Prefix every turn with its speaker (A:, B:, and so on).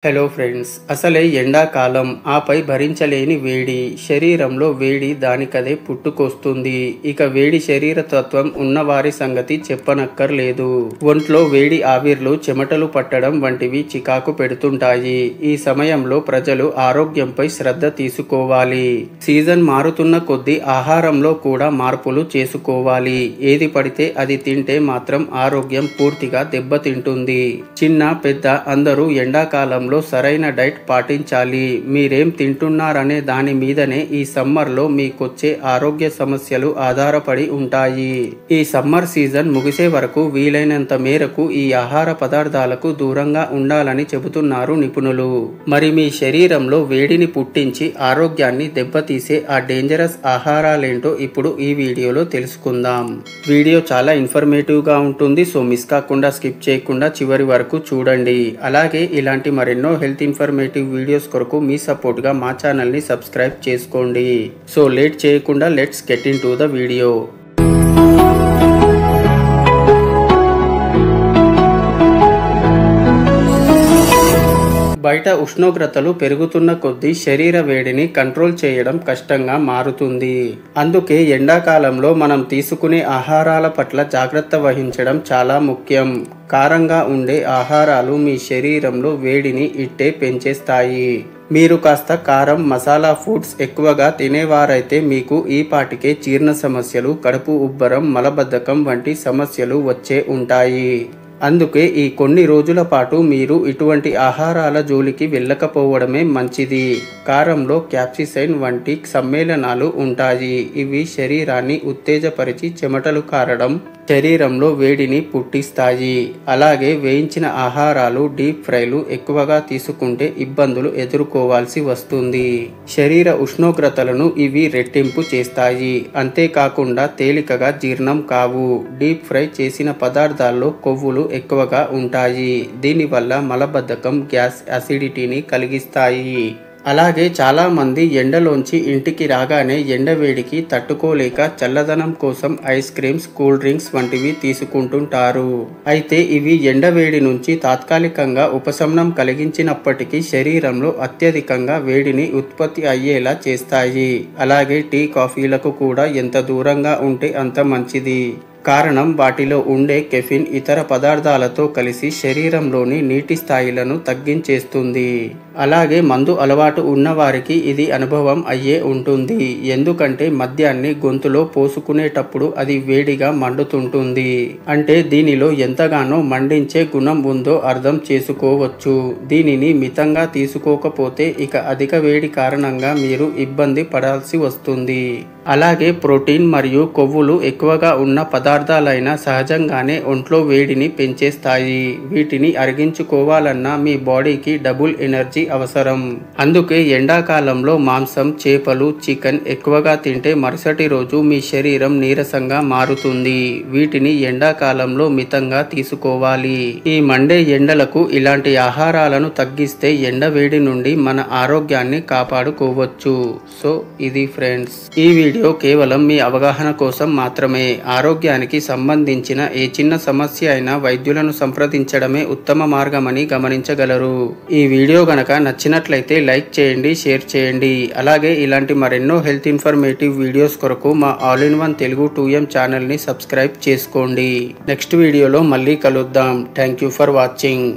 A: Hello friends, అసలే ఎండాకాలం, ఆపై భరించలేని వేడి, శరీరంలో వేడి దానికదే పుట్టుకొస్తుంది. ఇక వేడి శరీర తత్వం ఉన్నవారి సంగతి చెప్పనక్కర్లేదు. ఒంట్లో వేడి ఆవిర్లు, చెమటలు పట్టడం వంటివి చికాకు పెడుతుంటాయి. ఈ సమయంలో ప్రజలు ఆరోగ్యంపై శ్రద్ధ తీసుకోవాలి. సీజన్ మారుతున్న కొద్దీ ఆహారంలో కూడా మార్పులు చేసుకోవాలి. ఏది పడితే అది తింటే మాత్రం ఆరోగ్యం పూర్తిగా దెబ్బతింటుంది. చిన్న పెద్ద అందరూ ఎండాకాలం సరైన డైట్ పాటించాలి. మీరేం తింటున్నారనే దాని మీదనే ఈ సమ్మర్ లో మీకొచ్చే ఆరోగ్య సమస్యలు ఆధారపడి ఉంటాయి. ఈ సమ్మర్ సీజన్ ముగిసే వరకు వీలైనంత మేరకు ఈ ఆహార పదార్థాలకు దూరంగా ఉండాలని చెబుతున్నారు నిపుణులు. మరి మీ శరీరంలో వేడిని పుట్టించి ఆరోగ్యాన్ని దెబ్బతీసే ఆ డేంజరస్ ఆహారాలేంటో ఇప్పుడు ఈ వీడియోలో తెలుసుకుందాం. వీడియో చాలా ఇన్ఫర్మేటివ్ గా ఉంటుంది, సో మిస్ కాకుండా స్కిప్ చేయకుండా చివరి వరకు చూడండి. అలాగే ఇలాంటి మరెన్నో హెల్త్ ఇన్ఫర్మేటివ్ వీడియోస్ కొరకు మీ సపోర్ట్ గా మా ఛానల్ ని సబ్స్క్రైబ్ చేసుకోండి. సో లేట్ చేయకుండా let's get in to the video. బయట ఉష్ణోగ్రతలు పెరుగుతున్న కొద్దీ శరీర వేడిని కంట్రోల్ చేయడం కష్టంగా మారుతుంది. అందుకే ఎండాకాలంలో మనం తీసుకునే ఆహారాల పట్ల జాగ్రత్త వహించడం చాలా ముఖ్యం. కారంగా ఉండే ఆహారాలు మీ శరీరంలో వేడిని ఇట్టే పెంచేస్తాయి. మీరు కాస్త కారం, మసాలా ఫుడ్స్ ఎక్కువగా తినేవారైతే మీకు ఈ పాటికే జీర్ణ సమస్యలు, కడుపు ఉబ్బరం, మలబద్ధకం వంటి సమస్యలు వచ్చే ఉంటాయి. అందుకే ఈ కొన్ని రోజుల పాటు మీరు ఇటువంటి ఆహారాల జోలికి వెళ్ళకపోవడమే మంచిది. కారంలో క్యాప్సిసైన్ వంటి సమ్మేళనాలు ఉంటాయి. ఇవి శరీరాన్ని ఉత్తేజపరిచి చెమటలు కారడం, శరీరంలో వేడిని పుట్టిస్తాయి. అలాగే వేయించిన ఆహారాలు, డీప్ ఫ్రైలు ఎక్కువగా తీసుకుంటే ఇబ్బందులు ఎదుర్కోవాల్సి వస్తుంది. శరీర ఉష్ణోగ్రతలను ఇవి రెట్టింపు చేస్తాయి. అంతేకాకుండా తేలికగా జీర్ణం కావు. డీప్ ఫ్రై చేసిన పదార్థాల్లో కొవ్వులు ఎక్కువగా ఉంటాయి. దీనివల్ల మలబద్ధకం, గ్యాస్, అసిడిటీని కలిగిస్తాయి. అలాగే చాలా మంది ఎండలోంచి ఇంటికి రాగానే ఎండవేడికి తట్టుకోలేక చల్లదనం కోసం ఐస్ క్రీమ్స్, కూల్ డ్రింక్స్ వంటివి తీసుకుంటుంటారు. అయితే ఇవి ఎండవేడి నుంచి తాత్కాలికంగా ఉపశమనం కలిగించినప్పటికీ శరీరంలో అత్యధికంగా వేడిని ఉత్పత్తి అయ్యేలా చేస్తాయి. అలాగే టీ, కాఫీలకు కూడా ఎంత దూరంగా ఉంటే అంత మంచిది. కారణం వాటిలో ఉండే కెఫిన్ ఇతర పదార్థాలతో కలిసి శరీరంలోని నీటి స్థాయిలను తగ్గించేస్తుంది. అలాగే మందు అలవాటు ఉన్నవారికి ఇది అనుభవం అయ్యే ఉంటుంది. ఎందుకంటే మద్యాన్ని గొంతులో పోసుకునేటప్పుడు అది వేడిగా మండుతుంటుంది. అంటే దీనిలో ఎంతగానో మండించే గుణం ఉందో అర్థం చేసుకోవచ్చు. దీనిని మితంగా తీసుకోకపోతే ఇక అధిక వేడి కారణంగా మీరు ఇబ్బంది పడాల్సి వస్తుంది. అలాగే ప్రోటీన్ మరియు కొవ్వులు ఎక్కువగా ఉన్న పదార్థాలైనా సహజంగానే ఒంట్లో వేడిని పెంచేస్తాయి. వీటిని అరిగించుకోవాలన్నా మీ బాడీకి డబుల్ ఎనర్జీ అవసరం. అందుకే ఎండాకాలంలో మాంసం, చేపలు, చికెన్ ఎక్కువగా తింటే మరుసటి రోజు మీ శరీరం నీరసంగా మారుతుంది. వీటిని ఎండాకాలంలో మితంగా తీసుకోవాలి. ఈ మండే ఎండలకు ఇలాంటి ఆహారాలను తగ్గిస్తే ఎండ వేడి నుండి మన ఆరోగ్యాన్ని కాపాడుకోవచ్చు. సో ఇది ఫ్రెండ్స్, ఈ వీడియో కేవలం మీ అవగాహన కోసం మాత్రమే. ఆరోగ్యానికి సంబంధించిన ఏ చిన్న సమస్య అయినా వైద్యులను సంప్రదించడమే ఉత్తమ మార్గమని గమనించగలరు. ఈ వీడియో గనక నచ్చినట్లయితే లైక్ చేయండి, షేర్ చేయండి. అలాగే ఇలాంటి మరెన్నో హెల్త్ ఇన్ఫర్మేటివ్ వీడియోస్ కొరకు మా all in one Telugu 2M channel ని సబ్స్క్రైబ్ చేసుకోండి. నెక్స్ట్ వీడియోలో మళ్ళీ కలుద్దాం. Thank you for watching.